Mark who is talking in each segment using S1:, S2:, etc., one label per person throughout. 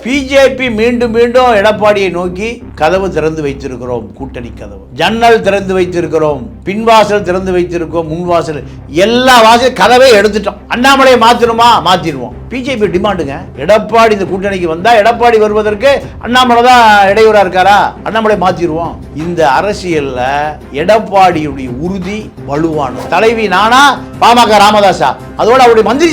S1: BJP மீண்டும் மீண்டும் எடப்பாடியை நோக்கி கதவு திறந்து வைத்திருக்கிறோம், கூட்டணி கதவு, ஜன்னல் திறந்து வைத்திருக்கிறோம், பின்வாசல் திறந்து வைத்திருக்கோம், முன்வாசல், எல்லா வாசல் கதவை எடுத்துட்டோம். அண்ணாமலையை மாற்றணுமா, மாற்றிடுவோம். பிஜேபி டிமாண்டுங்க. எடப்பாடி இந்த கூட்டணிக்கு வந்தா எடப்பாடி வருவதற்கு அண்ணாமலை தான் இடையூறா இருக்காரா, அண்ணாமலை மாற்றிடுவோம். இந்த அரசியல்ல எடப்பாடியுடைய உறுதி வலுவானது. தலைவி நானா, பாமக ராமதாசா, அதோட அவருடைய மந்திரி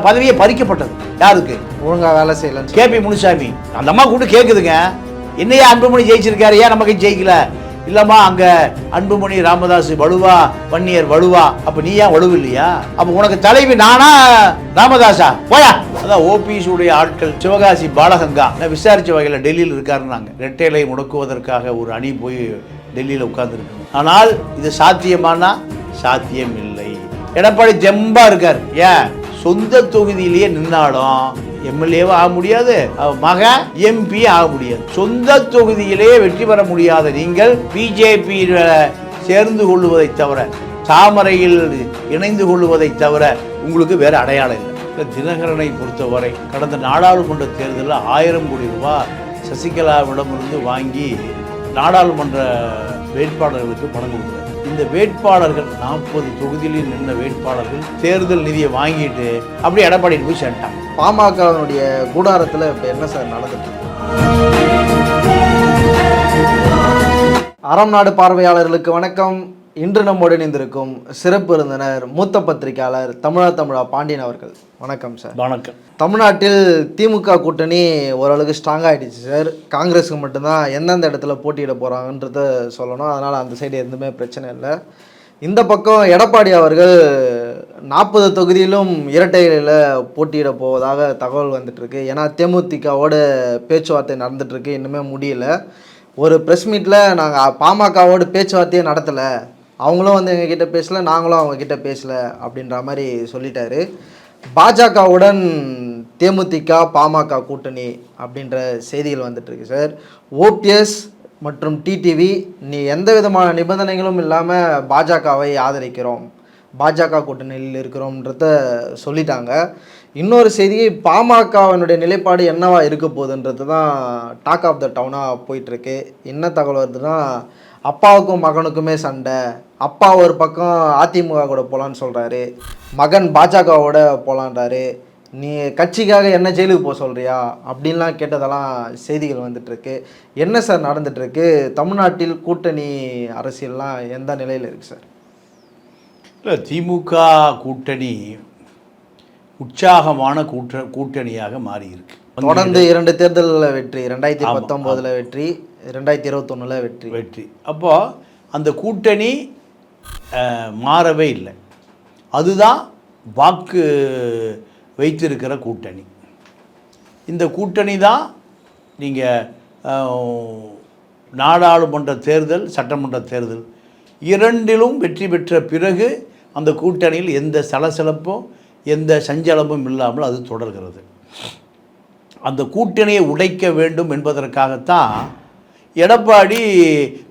S1: பதவியை பறிக்கப்பட்டது. யாருக்கு?
S2: ஒழுங்கா வேலை செய்யல
S1: கேபி முனுசாமி. அந்த அம்மா கூட கேட்குதுங்க, என்னையா அன்புமணி ஜெயிச்சிருக்காரு, ஏன் நமக்கு ஜெயிக்கல? இல்லம்மா, அங்க அன்புமணி ராமதாஸ் வலுவா, வன்னியர் வலுவா, அப்ப நீ ஏன் வலுவு இல்லையா? அப்ப உனக்கு தலைவி நானா ராமதாசா? போயா. அதான் ஓபிஎஸ் உடைய ஆட்கள் சிவகாசி பாலகங்கா விசாரிச்ச வகையில் டெல்லியில் இருக்காருன்னாங்க. ரெட்டைலை முடக்குவதற்காக ஒரு அணி போய் டெல்லியில் உட்கார்ந்துருக்கு. ஆனால் இது சாத்தியமானா சாத்தியம் இல்லை. எடப்பாடி ஜெம்பா இருக்கார். ஏன்? சொந்த தொகுதியிலேயே நின்னாலும் எம்எல்ஏவும் ஆக முடியாது, மக எம்பி ஆக முடியாது. சொந்த தொகுதியிலேயே வெற்றி பெற முடியாத நீங்கள் பிஜேபி சேர்ந்து கொள்வதை தவிர, தாமரையில் இணைந்து கொள்வதை தவிர உங்களுக்கு வேற அடையாளம் இல்லை. தினகரனை பொறுத்தவரை கடந்த நாடாளுமன்ற தேர்தலில் 1000 கோடி ரூபாய் சசிகலாவிடமிருந்து வாங்கி நாடாளுமன்ற வேட்பாளர்களுக்கு பணம் கொடுக்குறாரு. இந்த வேட்பாளர்கள் 40 தொகுதியில் நின்ற வேட்பாளர்கள் தேர்தல் நிதியை வாங்கிட்டு அப்படியே எடப்பாடி போய் சேர்ந்தாங்க.
S2: பாமகவினுடைய கூடாரத்தில் இப்போ என்ன சார் நடந்துட்டு? அறம் நாடு பார்வையாளர்களுக்கு வணக்கம். இன்று நம்மோடு இணைந்திருக்கும் சிறப்பு விருந்தினர் மூத்த பத்திரிகையாளர் தமிழா பாண்டியன் அவர்கள். வணக்கம் சார்.
S1: வணக்கம்.
S2: தமிழ்நாட்டில் திமுக கூட்டணி ஓரளவுக்கு ஸ்ட்ராங் ஆகிடுச்சு சார். காங்கிரஸுக்கு மட்டும்தான் எந்தெந்த இடத்துல போட்டியிட போகிறாங்கன்றத சொல்லணும். அதனால் அந்த சைடு எதுவுமே பிரச்சனை இல்லை. இந்த பக்கம் எடப்பாடி அவர்கள் 40 தொகுதியிலும் இரட்டைகளில் போட்டியிட போவதாக தகவல் வந்துட்டுருக்கு. ஏன்னா தேமுதிகவோட பேச்சுவார்த்தை நடந்துகிட்ருக்கு, இன்னுமே முடியல. ஒரு ப்ரெஸ் மீட்டில் நாங்கள் பாமகவோடு பேச்சுவார்த்தையே நடத்தலை, அவங்களும் வந்து எங்ககிட்ட பேசலை, நாங்களும் அவங்கக்கிட்ட பேசலை அப்படின்ற மாதிரி சொல்லிட்டாரு. பாஜகவுடன் தேமுதிக பாமக கூட்டணி அப்படின்ற செய்திகள் வந்துட்டுருக்கு சார். ஓபிஎஸ் மற்றும் டிடிவி நீ எந்த விதமான நிபந்தனைகளும் இல்லாமல் பாஜகவை ஆதரிக்கிறோம், பாஜக கூட்டணியில் இருக்கிறோம்ன்றத சொல்லிட்டாங்க. இன்னொரு செய்தி, பாமகவினுடைய நிலைப்பாடு என்னவா இருக்க போகுதுன்றது தான் டாக் ஆஃப் த டவுனாக போயிட்டுருக்கு. என்ன தகவல் வருதுன்னா, அப்பாவுக்கும் மகனுக்குமே சண்டை, அப்பா ஒரு பக்கம் அதிமுக கூட போகலான்னு சொல்கிறாரு, மகன் பாஜகவோட போகலான்றாரு, நீ கட்சிக்காக என்ன ஜெயிலுக்கு போக சொல்கிறியா அப்படின்லாம் கேட்டதெல்லாம் செய்திகள் வந்துட்டுருக்கு. என்ன சார் நடந்துகிட்ருக்கு? தமிழ்நாட்டில் கூட்டணி அரசியல்லாம் எந்த நிலையில் இருக்குது சார்?
S1: இல்லை, திமுக கூட்டணி உற்சாகமான கூட்டணியாக மாறி இருக்கு.
S2: தொடர்ந்து 2 தேர்தலில் வெற்றி, 2019 வெற்றி, 2021 வெற்றி.
S1: அப்போது அந்த கூட்டணி மாறவே இல்லை. அதுதான் வாக்கு வைத்திருக்கிற கூட்டணி. இந்த கூட்டணி தான் நீங்கள் நாடாளுமன்ற தேர்தல், சட்டமன்ற தேர்தல் இரண்டிலும் வெற்றி பெற்ற பிறகு அந்த கூட்டணியில் எந்த சலசலப்பும் எந்த சஞ்சலமும் இல்லாமல் அது தொடர்கிறது. அந்த கூட்டணியை உடைக்க வேண்டும் என்பதற்காகத்தான் எடப்பாடி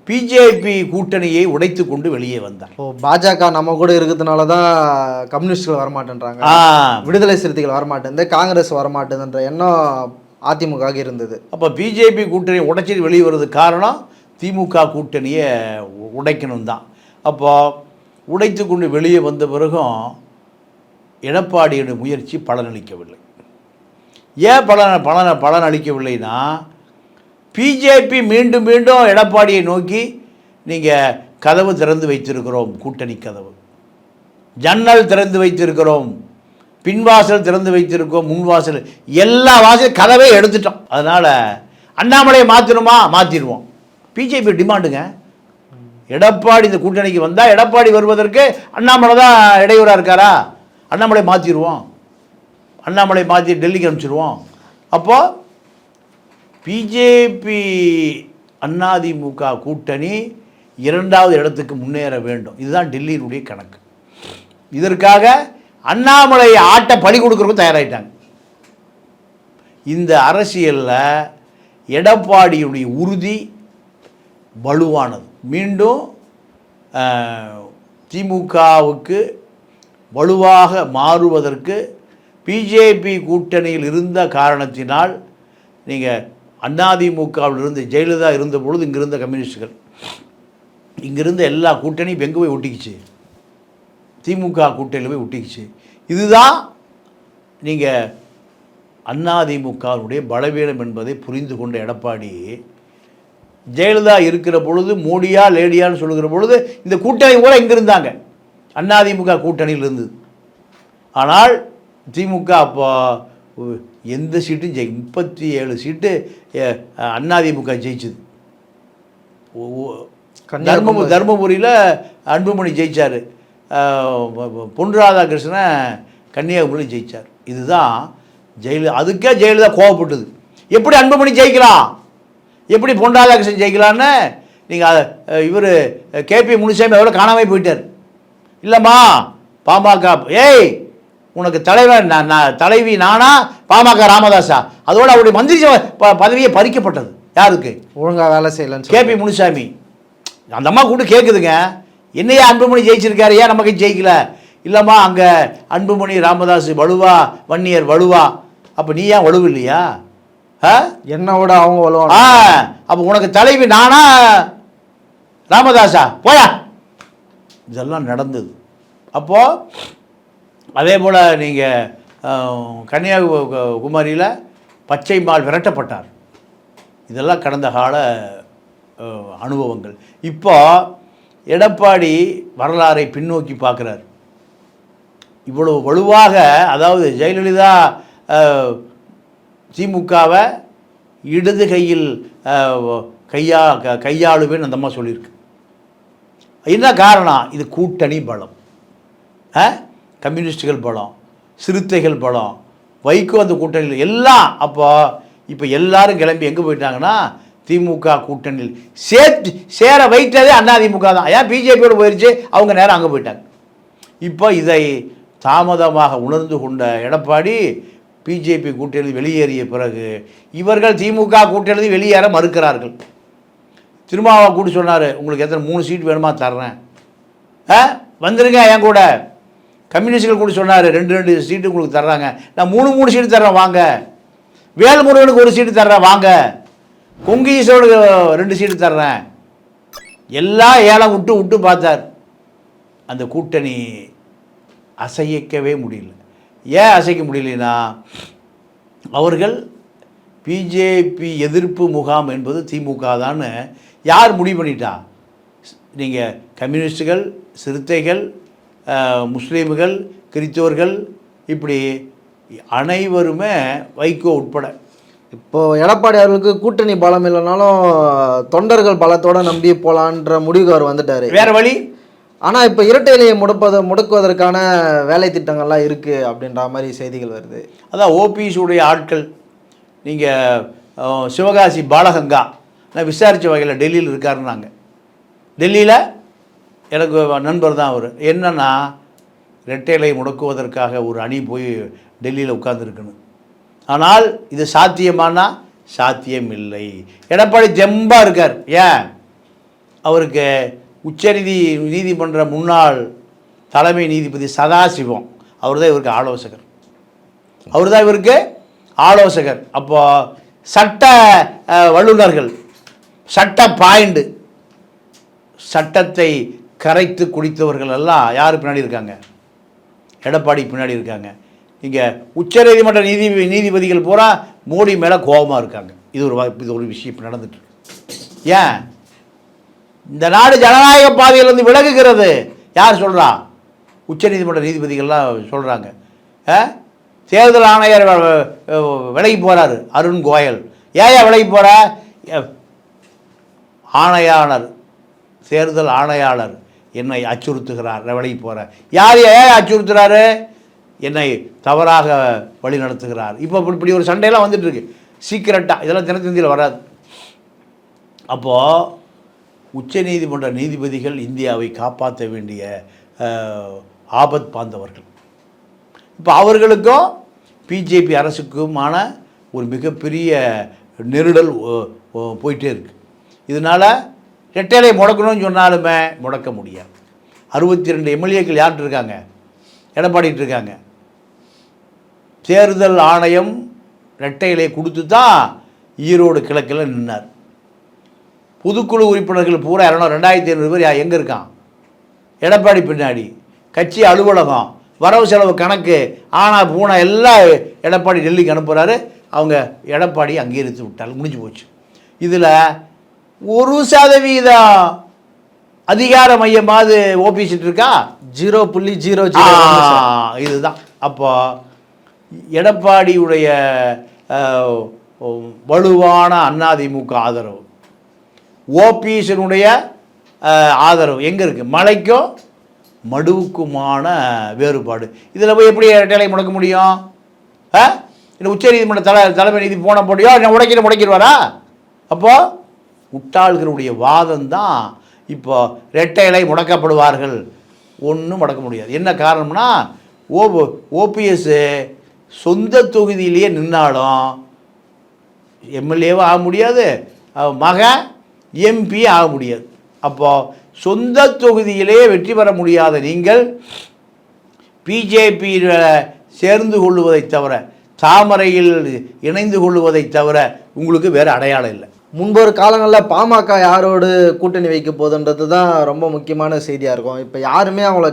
S1: பிஜேபி கூட்டணியை உடைத்து கொண்டு வெளியே வந்தார்.
S2: பாஜக நம்ம கூட இருக்கிறதுனால தான் கம்யூனிஸ்டுகள் வரமாட்டேன்றாங்க, விடுதலை சிறுத்தைகள் வரமாட்டேன், காங்கிரஸ் வரமாட்டேன்ற எண்ணம் அதிமுக இருந்தது.
S1: அப்போ பிஜேபி கூட்டணியை உடைச்சிட்டு வெளியே வர்றதுக்கு காரணம் திமுக கூட்டணியை உடைக்கணும் தான். அப்போ உடைத்து கொண்டு வெளியே வந்த பிறகும் எடப்பாடியுடைய முயற்சி பலனளிக்கவில்லை. ஏன் பலனளிக்கவில்லைன்னா, பிஜேபி மீண்டும் மீண்டும் எடப்பாடியை நோக்கி நீங்கள் கதவு திறந்து வைத்திருக்கிறோம், கூட்டணி கதவு, ஜன்னல் திறந்து வைத்திருக்கிறோம், பின்வாசல் திறந்து வைத்திருக்கோம், முன்வாசல், எல்லா வாசல் கதவை எடுத்துட்டோம். அதனால் அண்ணாமலையை மாற்றணுமா, மாற்றிடுவோம். பிஜேபி டிமாண்டுங்க. எடப்பாடி இந்த கூட்டணிக்கு வந்தால் எடப்பாடி வருவதற்கு அண்ணாமலை தான் இடையூறாக இருக்காரா, அண்ணாமலை மாற்றிடுவோம், அண்ணாமலை மாற்றி டெல்லிக்கு அனுப்பிச்சிடுவோம். அப்போது பிஜேபி அதிமுக கூட்டணி 2வது இடத்துக்கு முன்னேற வேண்டும். இதுதான் டெல்லியினுடைய கணக்கு. இதற்காக அண்ணாமலை ஆட்ட பலி கொடுக்கறதுக்கு தயாராகிட்டாங்க. இந்த அரசியலில் எடப்பாடியுடைய உறுதி வலுவானது. மீண்டும் திமுகவுக்கு வலுவாக மாறுவதற்கு பிஜேபி கூட்டணியில் இருந்த காரணத்தினால் நீங்கள் அதிமுகவிலிருந்து ஜெயலலிதா இருந்த பொழுது இங்கே இருந்த கம்யூனிஸ்டுகள் இங்கிருந்த எல்லா கூட்டணியும் எங்கே போய் ஒட்டிக்கிச்சு, திமுக கூட்டணியில் போய் ஒட்டிக்கிச்சு. இதுதான் நீங்கள் அதிமுகவுடைய பலவீனம் என்பதை புரிந்து கொண்ட எடப்பாடி ஜெயலலிதா இருக்கிற பொழுது மோடியா லேடியான்னு சொல்லுகிற பொழுது இந்த கூட்டணி கூட இங்கே இருந்தாங்க, அதிமுக கூட்டணியில் இருந்தது. ஆனால் திமுக அப்போ எந்த சீட்டும் 37 சீட்டு அதிமுக ஜெயிச்சது. தர்மபுரியில் அன்புமணி ஜெயித்தார், பொன் ராதாகிருஷ்ணன் கன்னியாகுமரியில் ஜெயித்தார். இதுதான் ஜெயலலிதா. அதுக்கே ஜெயலலிதா கோவப்பட்டது. எப்படி அன்புமணி ஜெயிக்கலாம், எப்படி பொன் ராதாகிருஷ்ணன் ஜெயிக்கலான்னு. நீங்கள் இவர் கேபி முனுசாமி அதோட காணாமல் போயிட்டார். இல்லைம்மா பாமக, ஏய் உனக்கு தலைவர் தலைவி நானா பாமக ராமதாஸா, அதோட அவருடைய மந்திரி பதவியை பறிக்கப்பட்டது. யாருக்கு?
S2: ஒழுங்காக வேலை செய்யலன்னு
S1: கேபி முனுசாமி. அந்த அம்மா கூட கேட்குதுங்க, என்னையா அன்புமணி ஜெயிச்சிருக்காரு, ஏன் நமக்கு ஜெயிக்கல? இல்லைம்மா அங்கே அன்புமணி ராமதாஸ் வலுவா, வன்னியர் வலுவா, அப்போ நீ ஏன் வலுவு இல்லையா?
S2: என்னோட அவங்க வலுவா.
S1: அப்போ உனக்கு தலைவி நானா ராமதாஸா, போயா. இதெல்லாம் நடந்தது. அப்போது அதே போல் நீங்கள் கன்னியாகுமரியில் பச்சை மால் விரட்டப்பட்டார். இதெல்லாம் கடந்த கால அனுபவங்கள். இப்போ எடப்பாடி வரலாறை பின்னோக்கி பார்க்குறார். இவ்வளவு வலுவாக, அதாவது ஜெயலலிதா திமுகவை இடது கையில் கையாளுவேன்னு அந்த அம்மா சொல்லியிருக்கு. என்ன காரணம்? இது கூட்டணி பலம், கம்யூனிஸ்டுகள் பலம், சிறுத்தைகள் பலம், வைகோ அந்த கூட்டணியில் எல்லாம். அப்போ இப்போ எல்லாரும் கிளம்பி எங்கே போயிட்டாங்கன்னா திமுக கூட்டணியில் சேர வைத்ததே அதிமுக தான். ஏன் பிஜேபியோடு போயிடுச்சு, அவங்க நேரம் அங்கே போயிட்டாங்க. இப்போ இதை தாமதமாக உணர்ந்து கொண்ட எடப்பாடி பிஜேபி கூட்டணி வெளியேறிய பிறகு இவர்கள் திமுக கூட்டணி வெளியேற மறுக்கிறார்கள். திருமாவை கூட சொன்னார், உங்களுக்கு எத்தனை 3 சீட் வேணுமா தர்றேன், வந்துருங்க என் கூட. கம்யூனிஸ்டுகள் கூட சொன்னார், 2 சீட்டு உங்களுக்கு தர்றாங்க, நான் 3 சீட்டு தர்றேன் வாங்க. வேல்முருகனுக்கு 1 சீட்டு தர்றேன் வாங்க. கொங்கு ஈசோடு 2 சீட்டு தர்றேன். எல்லாம் ஏலம் விட்டு பார்த்தார். அந்த கூட்டணி அசைக்கவே முடியல. ஏன் அசைக்க முடியலனா, அவர்கள் பிஜேபி எதிர்ப்பு முகாம் என்பது திமுக தான் யார் முடிவு பண்ணிட்டா? நீங்கள் கம்யூனிஸ்டுகள், சிறுத்தைகள், முஸ்லீம்கள், கிறிஸ்தவர்கள், இப்படி அனைவருமே வைகோ உட்பட.
S2: இப்போது எடப்பாடி அவர்களுக்கு கூட்டணி பலம் இல்லைனாலும் தொண்டர்கள் பலத்தோடு நம்பி போகலான்ற முடிவுக்கு அவர் வந்துட்டார்.
S1: வேறு வழி.
S2: ஆனால் இப்போ இரட்டை இலையை முடக்குவதற்கான வேலை திட்டங்கள்லாம் இருக்குது அப்படின்ற மாதிரி செய்திகள் வருது.
S1: அதான் ஓபிஎஸுடைய ஆட்கள். நீங்கள் சிவகாசி பாலகங்கா, நான் விசாரித்த வகையில் டெல்லியில் இருக்காருன்னாங்க. டெல்லியில் எனக்கு நண்பர் தான் அவர். என்னன்னா, இரட்டை இலை முடக்குவதற்காக ஒரு அணி போய் டெல்லியில் உட்கார்ந்துருக்கணும். ஆனால் இது சாத்தியமானா சாத்தியம் இல்லை. எடப்பாடி ஜெம்பாக இருக்கார். ஏன்? அவருக்கு நீதிமன்ற முன்னாள் தலைமை நீதிபதி சதாசிவம் அவர் தான் இவருக்கு ஆலோசகர். அப்போ சட்ட வல்லுநர்கள், சட்ட பாயிண்ட், சட்டத்தை கரைத்து குடித்தவர்கள் எல்லாம் யார் பின்னாடி இருக்காங்க? எடப்பாடி பின்னாடி இருக்காங்க. இங்கே உச்சநீதிமன்ற நீதிபதிகள் பூரா மோடி மேலே கோபமாக இருக்காங்க. இது ஒரு விஷயம் இப்போ நடந்துட்டு. ஏன்? இந்த நாடு ஜனநாயக பாதையிலிருந்து விலகுகிறது. யார் சொல்கிறா? உச்சநீதிமன்ற நீதிபதிகள்லாம் சொல்கிறாங்க. தேர்தல் ஆணையர் விலகி போகிறாரு, அருண் கோயல். ஏன் விலகி போகிற? ஆணையாளர், தேர்தல் ஆணையாளர் என்னை அச்சுறுத்துகிறார், விலகி போகிறார். யார் ஏன் அச்சுறுத்துகிறாரு? என்னை தவறாக வழி நடத்துகிறார். இப்போ இப்படி ஒரு சண்டையெல்லாம் வந்துட்டுருக்கு சீக்கிரட்டாக. இதெல்லாம் தினத்தந்தியில் வராது. அப்போது உச்சநீதிமன்ற நீதிபதிகள் இந்தியாவை காப்பாற்ற வேண்டிய ஆபத் பாந்தவர்கள். இப்போ அவர்களுக்கும் பிஜேபி அரசுக்குமான ஒரு மிகப்பெரிய நெருடல் போயிட்டே இருக்குது. இதனால் ரெட்டையிலை முடக்கணும்னு சொன்னாலுமே முடக்க முடியாது. 62 எம்எல்ஏக்கள் யார்கிட்ட இருக்காங்க? எடப்பாடிட்டு இருக்காங்க. தேர்தல் ஆணையம் ரெட்டையிலை கொடுத்து தான் ஈரோடு கிழக்கில் நின்னார். பொதுக்குழு உறுப்பினர்கள் பூரா 2500 பேர் எங்கே இருக்கான்? எடப்பாடி பின்னாடி. கட்சி அலுவலகம், வரவு செலவு கணக்கு, ஆனால் பூனா எல்லாம் எடப்பாடி டெல்லிக்கு அனுப்புகிறாரு. அவங்க எடப்பாடி அங்கீகரித்து விட்டால் முடிஞ்சு போச்சு. இதில் 1% அதிகார மையமாவது ஓபிசிட்டு இருக்கா?
S2: 0.00.
S1: இதுதான். அப்போ எடப்பாடியுடைய வலுவான அதிமுக ஆதரவு, ஓபிஎஸ்னுடைய ஆதரவு எங்கே இருக்குது? மலைக்கும் மடுவுக்குமான வேறுபாடு. இதில் போய் எப்படி இரட்டை முடக்க முடியும்? இந்த உச்சநீதிமன்ற தலைமை நீதி போன போட்டியோ நான் முடக்கிடுவாரா? அப்போது முட்டாள்களுடைய வாதம் தான் இப்போ இரட்டை இலை முடக்கப்படுவார்கள். ஒன்றும் முடக்க முடியாது. என்ன காரணம்னா, ஓபிஎஸ் சொந்த தொகுதியிலேயே நின்னாலும் எம்எல்ஏவும் ஆக முடியாது, மகன் எம்பி ஆக முடியாது. அப்போது சொந்த தொகுதியிலே வெற்றி பெற முடியாத நீங்கள் பிஜேபியில் சேர்ந்து கொள்வதை தவிர, தாமரையில் இணைந்து கொள்வதை தவிர உங்களுக்கு வேறு அடையாளம் இல்லை.
S2: முன்பொரு காலங்களில் பாமக யாரோடு கூட்டணி வைக்க போகுதுன்றது தான் ரொம்ப முக்கியமான செய்தியாக இருக்கும். இப்போ யாருமே அவங்கள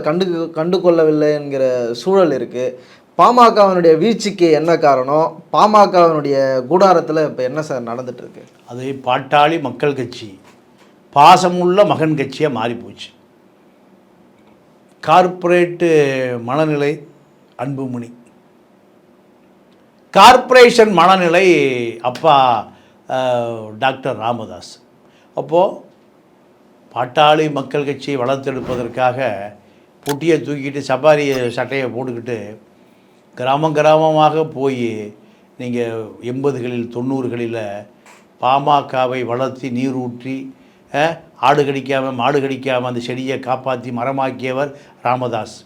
S2: கண்டு கொள்ளவில்லை என்கிற சூழல் இருக்குது. பாமகவினுடைய வீழ்ச்சிக்கு என்ன காரணம்? பாமகவினுடைய கூடாரத்தில் இப்போ என்ன சார் நடந்துகிட்ருக்கு?
S1: அது பாட்டாளி மக்கள் கட்சி பாசமுள்ள மகன் கட்சியாக மாறிப்போச்சு. கார்ப்பரேட்டு மனநிலை அன்புமணி, கார்ப்பரேஷன் மனநிலை அப்பா டாக்டர் ராமதாஸ். அப்போது பாட்டாளி மக்கள் கட்சியை வளர்த்தெடுப்பதற்காக பொட்டியை தூக்கிட்டு சபாரி சட்டையை போட்டுக்கிட்டு கிராமமாக போய் நீங்கள் 80களில் 90களில் பாமகவை வளர்த்தி நீரூற்றி ஆடு கடிக்காமல் மாடு கடிக்காமல் அந்த செடியை காப்பாற்றி மரமாக்கியவர் ராமதாஸ்.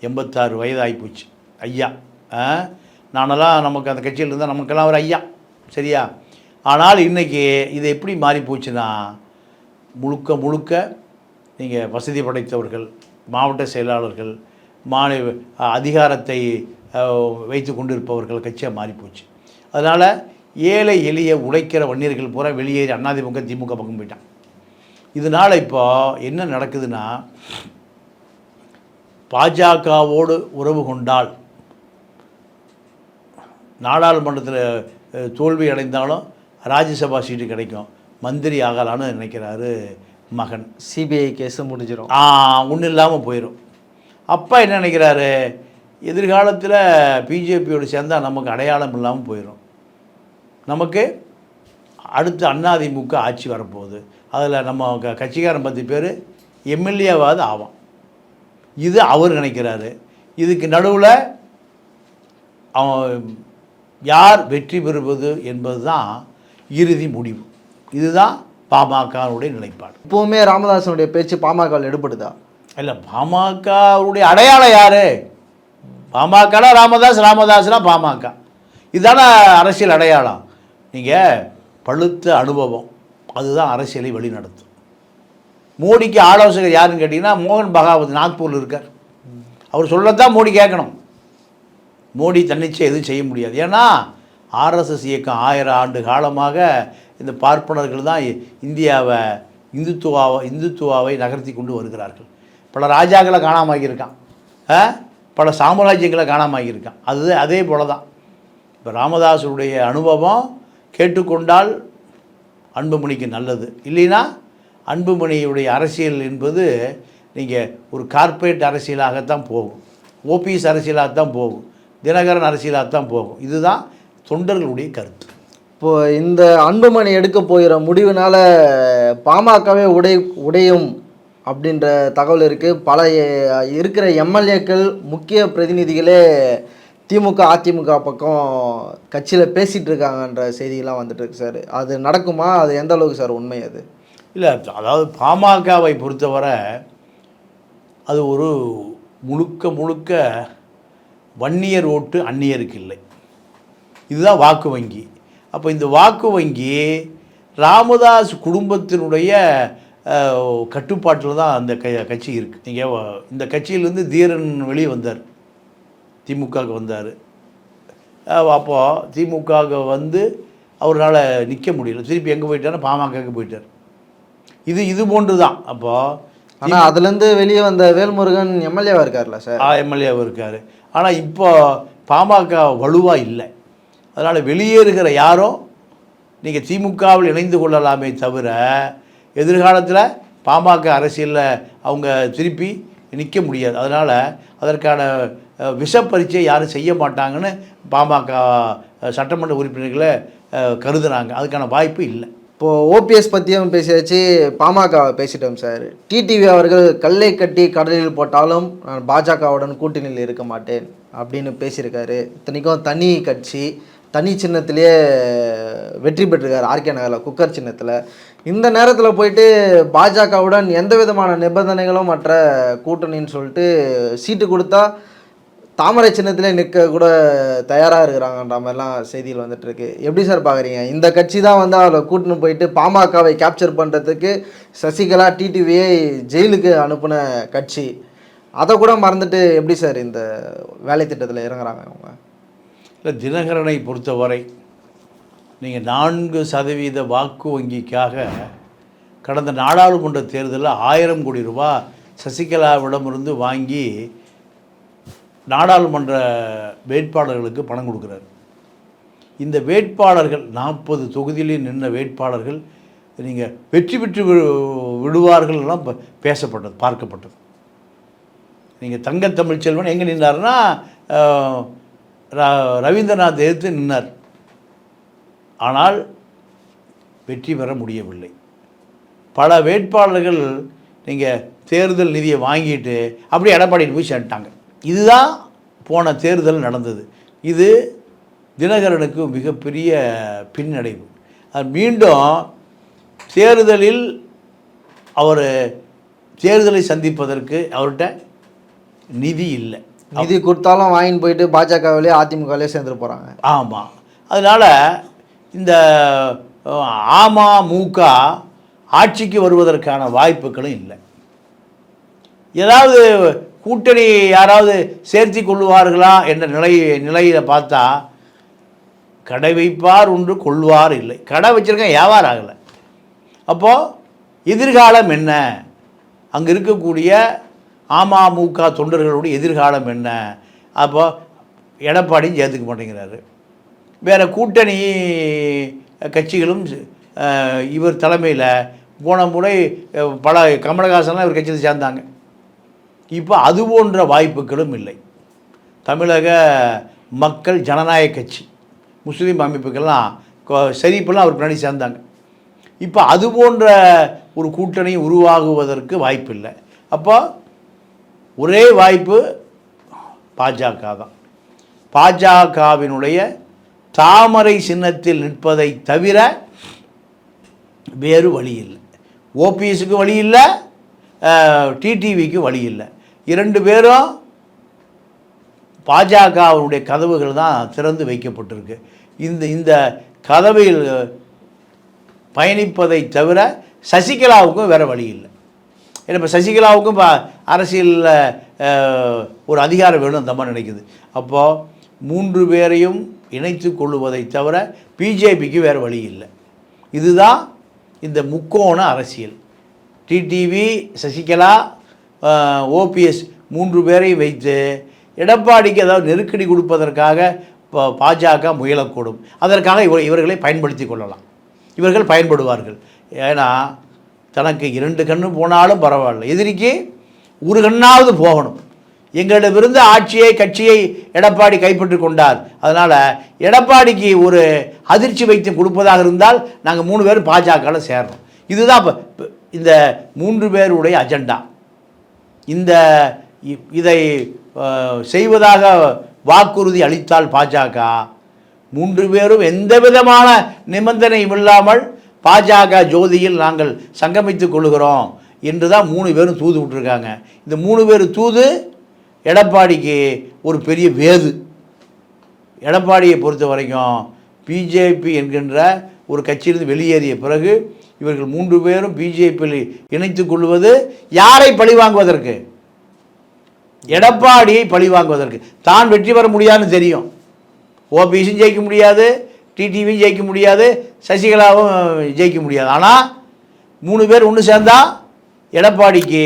S1: 86 வயது ஆகிப்போச்சு ஐயா. நானெல்லாம் நமக்கு அந்த கட்சியில் இருந்தால் நமக்கெல்லாம் ஒரு ஐயா, சரியா? ஆனால் இன்றைக்கி இது எப்படி மாறி போச்சுன்னா, முழுக்க நீங்கள் வசதி படைத்தவர்கள், மாவட்ட செயலாளர்கள், மாநில அதிகாரத்தை வைத்து கொண்டிருப்பவர்கள் கட்சியாக மாறிப்போச்சு. அதனால் ஏழை எளிய உழைக்கிற வன்னியர்கள் பூரா வெளியேறி அதிமுக திமுக பக்கம் போயிட்டான். இதனால் இப்போ என்ன நடக்குதுன்னா, பாஜகவோடு உறவு கொண்டால் நாடாளுமன்றத்தில் தோல்வி அடைந்தாலும் ராஜ்யசபா சீட்டு கிடைக்கும், மந்திரி ஆகலான்னு நினைக்கிறாரு மகன்.
S2: சிபிஐ கேஸு முடிஞ்சிடும்,
S1: ஒன்றும் இல்லாமல் போயிடும். அப்பா என்ன நினைக்கிறாரு, எதிர்காலத்தில் பிஜேபியோடு சேர்ந்தால் நமக்கு அடையாளம் இல்லாமல் போயிடும், நமக்கு அடுத்து அதிமுக ஆட்சி வரப்போகுது, அதில் நம்ம கட்சிக்காரன் 10 பேர் எம்எல்ஏவாவது ஆவான். இது அவர் நினைக்கிறாரு. இதுக்கு நடுவில் அவன் யார் வெற்றி பெறுவது என்பது தான் இறுதி முடிவு. இதுதான் பாமகவுடைய நிலைப்பாடு.
S2: இப்போவுமே ராமதாசனுடைய பேச்சு பாமகவில் எடுபடுதா?
S1: இல்லை, பாமகவுடைய அடையாளம் யார்? பாமகனா ராமதாஸ், ராமதாஸ்னா பாமக. இதுதானே அரசியல் அடையாளம். நீங்கள் பழுத்த அனுபவம் அதுதான் அரசியலை வழிநடத்தும். மோடிக்கு ஆலோசகர் யாருன்னு கேட்டிங்கன்னா மோகன் பகாவத் நாக்பூரில் இருக்கார். அவர் சொல்லத்தான் மோடி கேட்கணும். மோடி தன்னிச்சை எதுவும் செய்ய முடியாது. ஏன்னா ஆர்எஸ்எஸ் இயக்கம் 1000 ஆண்டு காலமாக இந்த பார்ப்பனர்கள் தான் இந்துத்துவாவை நகர்த்தி கொண்டு வருகிறார்கள். பல ராஜாக்களை காணாமாகியிருக்கான், பல சாம்ராஜ்யங்களை காணாமாகியிருக்கான். அதே போல தான் இப்போ ராமதாஸுடைய அனுபவம் கேட்டுக்கொண்டால் அன்புமணிக்கு நல்லது. இல்லைன்னா அன்புமணியுடைய அரசியல் என்பது நீங்கள் ஒரு கார்ப்பரேட் அரசியலாகத்தான் போகும், ஓபிஎஸ் அரசியலாகத்தான் போகும், தினகரன் அரசியலாகத்தான் போகும். இதுதான் தொண்டர்களுடைய கருத்து.
S2: இப்போது இந்த அன்புமணி எடுக்க போகிற முடிவுனால பாமகவே உடையும் அப்படின்ற தகவல் இருக்குது. பல இருக்கிற எம்எல்ஏக்கள் முக்கிய பிரதிநிதிகளே திமுக அதிமுக பக்கம் கட்சியில் பேசிகிட்டு இருக்காங்கன்ற செய்தியெல்லாம் வந்துட்டு இருக்கு சார். அது நடக்குமா? அது எந்த அளவுக்கு சார் உண்மை? அது
S1: இல்லை, அதாவது பாமகவை பொறுத்தவரை அது ஒரு முழுக்க வன்னியர் ஓட்டு அந்நியருக்கு இல்லை. இதுதான் வாக்கு வங்கி. அப்போ இந்த வாக்கு வங்கி ராமதாஸ் குடும்பத்தினுடைய கட்டுப்பாட்டில் தான் அந்த கட்சி இருக்குது. நீங்கள் இந்த கட்சியிலேருந்து தீரன் வெளியே வந்தார், திமுகவுக்கு வந்தார். அப்போது திமுகவுக்கு வந்து அவரால் நிற்க முடியல. திருப்பி எங்கே போயிட்டாருன்னா பாமகக்கு போயிட்டார். இது போன்று தான். அப்போது
S2: ஆனால் அதுலேருந்து வெளியே வந்த வேல்முருகன் எம்எல்ஏவாக இருக்கார்ல சார்?
S1: எம்எல்ஏவாக இருக்கார். ஆனால் இப்போ பாமக வலுவாக இல்லை. அதனால் வெளியேறுகிற யாரும் நீங்கள் திமுகவில் இணைந்து கொள்ளலாமே தவிர எதிர்காலத்தில் பாமக அரசியலில் அவங்க திருப்பி நிற்க முடியாது. அதனால் அதற்கான விஷப்பரீட்சை யாரும் செய்ய மாட்டாங்கன்னு பாமக சட்டமன்ற உறுப்பினர்களை கருதுனாங்க. அதுக்கான வாய்ப்பு இல்லை.
S2: இப்போது ஓபிஎஸ் பற்றியும் பேசியாச்சு, பாமக பேசிட்டோம் சார். டிடிவி அவர்கள் கல்லை கட்டி கடலில் போட்டாலும் நான் பாஜகவுடன் கூட்டணியில் இருக்க மாட்டேன் அப்படின்னு பேசியிருக்காரு. இத்தனைக்கும் தனி கட்சி, தனி சின்னத்திலேயே வெற்றி பெற்றிருக்காரு, ஆர்கே நகரில் குக்கர் சின்னத்தில். இந்த நேரத்தில் போயிட்டு பாஜகவுடன் எந்த விதமான நிபந்தனைகளும் மற்ற கூட்டணின்னு சொல்லிட்டு சீட்டு கொடுத்தா தாமரை சின்னத்திலே நிற்க கூட தயாராக இருக்கிறாங்கன்ற மாதிரிலாம் செய்திகள் வந்துட்டு இருக்கு. எப்படி சார் பார்க்குறீங்க? இந்த கட்சி தான் வந்து அவரை கூட்டின்னு போயிட்டு பாமகவை கேப்சர் பண்ணுறதுக்கு சசிகலா டிடிவியை ஜெயிலுக்கு அனுப்பின கட்சி, அதை கூட மறந்துட்டு எப்படி சார் இந்த வேலை திட்டத்தில் இறங்குறாங்க அவங்க?
S1: இல்லை, தினகரனை பொறுத்தவரை நீங்கள் 4% வாக்கு வங்கிக்காக கடந்த நாடாளுமன்ற தேர்தலில் 1000 கோடி ரூபாய் சசிகலாவிடமிருந்து வாங்கி நாடாளுமன்ற வேட்பாளர்களுக்கு பணம் கொடுக்குறாரு. இந்த வேட்பாளர்கள் 40 தொகுதியிலே நின்ற வேட்பாளர்கள் நீங்கள் வெற்றி பெற்று விடுவார்கள்லாம் பேசப்பட்டது, பார்க்கப்பட்டது. நீங்கள் தங்க தமிழ்ச்செல்வன் எங்கே நின்றாருன்னா ரவீந்திரநாத் எதிர்த்து நின்னார். ஆனால் வெற்றி பெற முடியவில்லை. பல வேட்பாளர்கள் நீங்கள் தேர்தல் நிதியை வாங்கிட்டு அப்படியே எடப்பாடியில் போய் சேர்ந்துட்டாங்க. இதுதான் போன தேர்தல் நடந்தது. இது தினகரனுக்கு மிகப்பெரிய பின்னடைவு. அது மீண்டும் தேர்தலில் அவர் தேர்தலை சந்திப்பதற்கு அவர்கிட்ட நிதி இல்லை.
S2: நிதி கொடுத்தாலும் வாங்கின்னு போயிட்டு பாஜகவிலே அதிமுகவிலே சேர்ந்துட்டு போகிறாங்க.
S1: ஆமாம். அதனால் இந்த அமமுக ஆட்சிக்கு வருவதற்கான வாய்ப்புகளும் இல்லை. ஏதாவது கூட்டணி யாராவது சேர்த்தி கொள்வார்களா என்ற நிலையில் பார்த்தா கடை வைப்பார் ஒன்று கொள்வார் இல்லை. கடை வச்சுருக்க வியாபாரம் ஆகலை. அப்போது எதிர்காலம் என்ன? அங்கே இருக்கக்கூடிய அமமுக தொண்டர்களுடைய எதிர்காலம் என்ன? அப்போது எடப்பாடியும் சேர்த்துக்க மாட்டேங்கிறாரு. வேறு கூட்டணி கட்சிகளும் இவர் தலைமையில் போன முறை பல கமலஹாசன்லாம் இவர் கட்சியில் சேர்ந்தாங்க. இப்போ அது போன்ற வாய்ப்புகளும் இல்லை. தமிழக மக்கள் ஜனநாயக கட்சி, முஸ்லீம் அமைப்புக்கெல்லாம் ஷரீஃபெல்லாம் அவர் பின்னாடி சேர்ந்தாங்க. இப்போ அது போன்ற ஒரு கூட்டணி உருவாகுவதற்கு வாய்ப்பு இல்லை. அப்போ ஒரே வாய்ப்பு பாஜக தான். பாஜகவினுடைய தாமரை சின்னத்தில் நிற்பதை தவிர வேறு வழி இல்லை. ஓபிஎஸ்க்கு வழி இல்லை, டிடிவிக்கு வழி இல்லை. 2 பேரும் பாஜகவுடைய கதவுகள் தான் திறந்து வைக்கப்பட்டிருக்கு. இந்த கதவில் பயணிப்பதை தவிர சசிகலாவுக்கும் வேறு வழி இல்லை. ஏன்னா இப்போ சசிகலாவுக்கும் இப்போ அரசியலில் ஒரு அதிகாரம் வேணும் அந்த மாதிரி நினைக்குது. அப்போது 3 பேரையும் இணைத்து கொள்ளுவதை தவிர பிஜேபிக்கு வேறு வழி இல்லை. இதுதான் இந்த முக்கோண அரசியல். டிடிவி, சசிகலா, ஓபிஎஸ் 3 பேரையும் வைத்து எடப்பாடிக்கு ஏதாவது நெருக்கடி கொடுப்பதற்காக பாஜக முயலக்கூடும். அதற்காக இவர்களை பயன்படுத்தி கொள்ளலாம். இவர்கள் பயன்படுவார்கள். ஏன்னா தனக்கு 2 கண்ணு போனாலும் பரவாயில்ல, எதிரிக்கு 1 கண்ணாவது போகணும். எங்களிடமிருந்து ஆட்சியை கட்சியை எடப்பாடி கைப்பற்றி கொண்டார். அதனால் எடப்பாடிக்கு ஒரு அதிர்ச்சி வைத்தியம் கொடுப்பதாக இருந்தால் நாங்கள் 3 பேரும் பாஜகவில் சேர்றோம். இதுதான் இப்போ இந்த 3 பேருடைய அஜெண்டா. இதை செய்வதாக வாக்குறுதி அளித்தால் பாஜக 3 பேரும் எந்த விதமான நிபந்தனையும் இல்லாமல் பாஜக ஜோதியில் நாங்கள் சங்கமித்துக் கொள்கிறோம் என்று தான் 3 பேரும் தூது விட்டுருக்காங்க. இந்த 3 பேர் தூது எடப்பாடிக்கு ஒரு பெரிய வேது. எடப்பாடியை பொறுத்த வரைக்கும் பிஜேபி என்கின்ற ஒரு கட்சியிலிருந்து வெளியேறிய பிறகு இவர்கள் 3 பேரும் பிஜேபியில் இணைத்து கொள்வது யாரை பழிவாங்குவதற்கு? எடப்பாடியை பழிவாங்குவதற்கு. தான் வெற்றி பெற முடியாதுன்னு தெரியும். ஓபிஎஸும் ஜெயிக்க முடியாது, டிடிவியும் ஜெயிக்க முடியாது, சசிகலாவும் ஜெயிக்க முடியாது. ஆனால் 3 பேர் ஒன்று சேர்ந்தா எடப்பாடிக்கு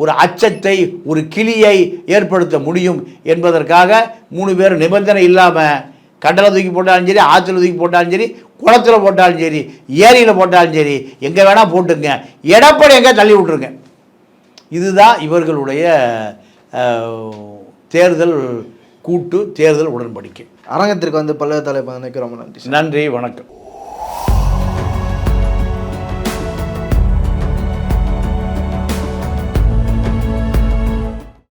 S1: ஒரு அச்சத்தை, ஒரு கிளியை ஏற்படுத்த முடியும் என்பதற்காக 3 பேர் நிபந்தனை இல்லாமல் கடலை தூக்கி போட்டாலும் சரி, ஆற்றுல தூக்கி போட்டாலும் சரி, குளத்துல போட்டாலும் சரி, ஏரியில் போட்டாலும் சரி, எங்கே வேணால் போட்டுங்க, எடப்பாடி எங்கே தள்ளி விட்ருங்க. இதுதான் இவர்களுடைய தேர்தல் கூட்டு தேர்தல் உடன்படிக்கை.
S2: அரங்கத்திற்கு வந்து பல்வேறு தலைப்பு ரொம்ப நன்றி.
S1: நன்றி, வணக்கம்.